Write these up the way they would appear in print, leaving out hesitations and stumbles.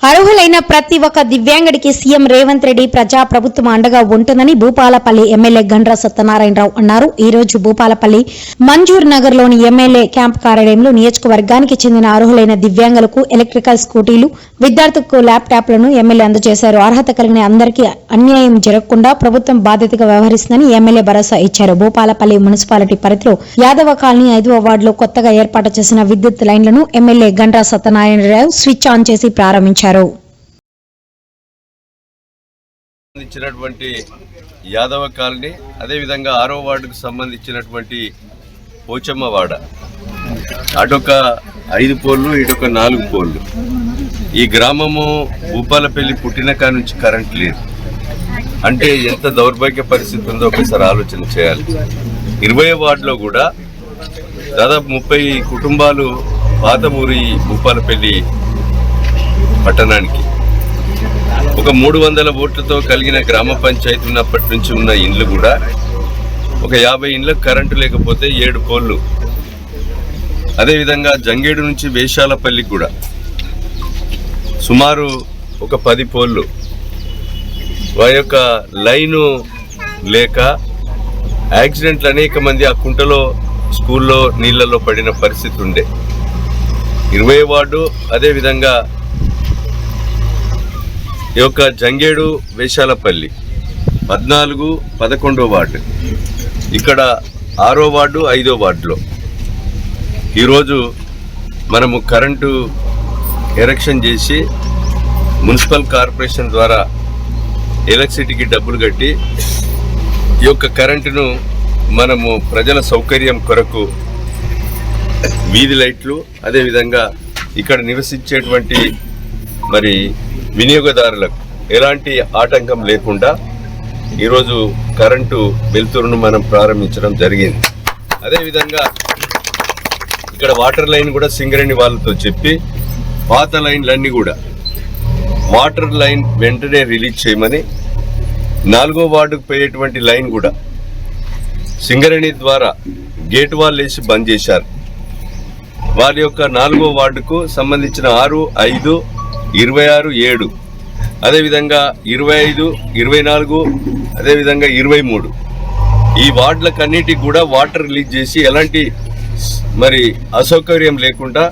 అర్హులైన ప్రతి ఒక్క దివ్యాంగుడికి సీఎం రేవంత్ రెడ్డి ప్రజాప్రభుత్వం అండగా ఉంటుందని భూపాలపల్లి ఎమ్మెల్యే గండ్ర సత్యనారాయణరావు అన్నారు. ఈ రోజు భూపాలపల్లి మంజూర్ నగర్ లోని ఎమ్మెల్యే క్యాంప్ కార్యాలయంలో నియోజకవర్గానికి చెందిన అర్హులైన దివ్యాంగులకు ఎలక్ట్రికల్ స్కూటీలు, విద్యార్థులకు ల్యాప్టాప్లను ఎమ్మెల్యే అందజేశారు. అర్హత కలిగిన అందరికీ అన్యాయం జరగకుండా ప్రభుత్వం బాధ్యతగా వ్యవహరిస్తుందని ఎమ్మెల్యే భరోసా ఇచ్చారు. భూపాలపల్లి మున్సిపాలిటీ పరిధిలో యాదవ కాలనీ 5వ వార్డులో కొత్తగా ఏర్పాటు చేసిన విద్యుత్ లైన్లను MLA Gandra Satyanarayana Rao switch on చేసి ప్రారంభించారు. సంబంధించినటువంటి యాదవ కాలనీ, అదేవిధంగా 6వ వార్డుకు సంబంధించినటువంటి పోచమ్మవాడ, అటొక 5 పోల్లు, ఇటొక 4 పోల్లు. ఈ గ్రామము భూపాలపల్లి పుట్టిన కాడ నుంచి కరెంట్ లేదు అంటే ఎంత దౌర్భాగ్య పరిస్థితి ఉందో ఒకసారి ఆలోచన చేయాలి. 20వ వార్డులో కూడా దాదాపు 30 కుటుంబాలు పాత ఊరి భూపాలపల్లి పట్టణానికి ఒక 300 ఓట్లతో కలిగిన గ్రామ పంచాయతీ ఉన్నప్పటి నుంచి ఉన్న ఇండ్లు కూడా ఒక 50 ఇండ్లకు కరెంటు లేకపోతే 7 పోల్లు. అదేవిధంగా జంగేడు నుంచి వేషాలపల్లికి కూడా సుమారు ఒక 10 పోల్లు. వారి యొక్క లైను లేక యాక్సిడెంట్లు అనేక మంది ఆ కుంటలో స్కూల్లో నీళ్లలో పడిన పరిస్థితి ఉండే. 20వ వార్డు, అదేవిధంగా ఈ యొక్క జంగేడు వేషాలపల్లి 14, 11వ వార్డు, ఇక్కడ 6వ వార్డు, 5వ వార్డులో ఈరోజు మనము కరెంటు ఎరెక్షన్ చేసి మున్సిపల్ కార్పొరేషన్ ద్వారా ఎలక్ట్రిసిటీకి డబ్బులు కట్టి ఈ యొక్క కరెంటును మనము ప్రజల సౌకర్యం కొరకు వీధి లైట్లు, అదేవిధంగా ఇక్కడ నివసించేటువంటి మరి వినియోగదారులకు ఎలాంటి ఆటంకం లేకుండా ఈరోజు కరెంటు వెలుతురును మనం ప్రారంభించడం జరిగింది. అదేవిధంగా ఇక్కడ వాటర్ లైన్ కూడా సింగరేణి వాళ్ళతో చెప్పి పాత లైన్లన్నీ కూడా వాటర్ లైన్ వెంటనే రిలీజ్ చేయమని, 4వ వార్డుకు పోయేటువంటి లైన్ కూడా సింగరేణి ద్వారా గేట్ వాల్ వేసి బంద్ చేశారు. వారి యొక్క 4వ వార్డుకు సంబంధించిన 6, 5, 26, 7, అదేవిధంగా 25, 24, అదేవిధంగా 23 ఈ వార్డులకన్నిటికి కూడా వాటర్ రిలీజ్ చేసి ఎలాంటి మరి అసౌకర్యం లేకుండా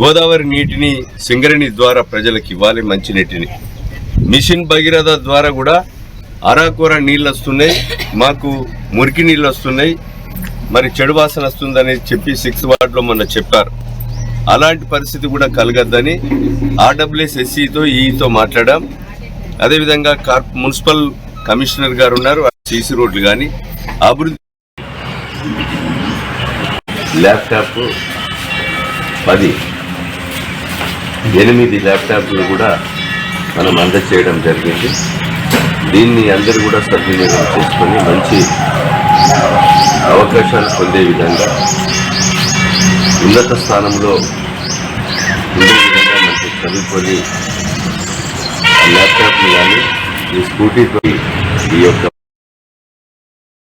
గోదావరి నీటిని సింగరేణి ద్వారా ప్రజలకు ఇవ్వాలి. మంచినీటిని మిషన్ భగీరథ ద్వారా కూడా అరాకొర నీళ్ళు వస్తున్నాయి, మాకు మురికి నీళ్ళు వస్తున్నాయి, మరి చెడు వాసన వస్తుందని చెప్పి 6వ వార్డులో మొన్న చెప్పారు. అలాంటి పరిస్థితి కూడా కలగద్దని RWSSCతో ఈతో మాట్లాడాం. అదేవిధంగా మున్సిపల్ కమిషనర్ గారు ఉన్నారు, సీసీ రోడ్లు కానీ అభివృద్ధి. ల్యాప్టాప్ 8 ల్యాప్టాప్లు కూడా మనం అందజేయడం జరిగింది. దీన్ని అందరూ కూడా సద్వినియోగం చేసుకొని మంచి అవకాశాలు పొందే విధంగా ఉన్నత స్థానంలో ఉండే విధంగా మంచి చదువుకొని ల్యాప్టాప్లు కానీ ఈ స్కూటీతో ఈ యొక్క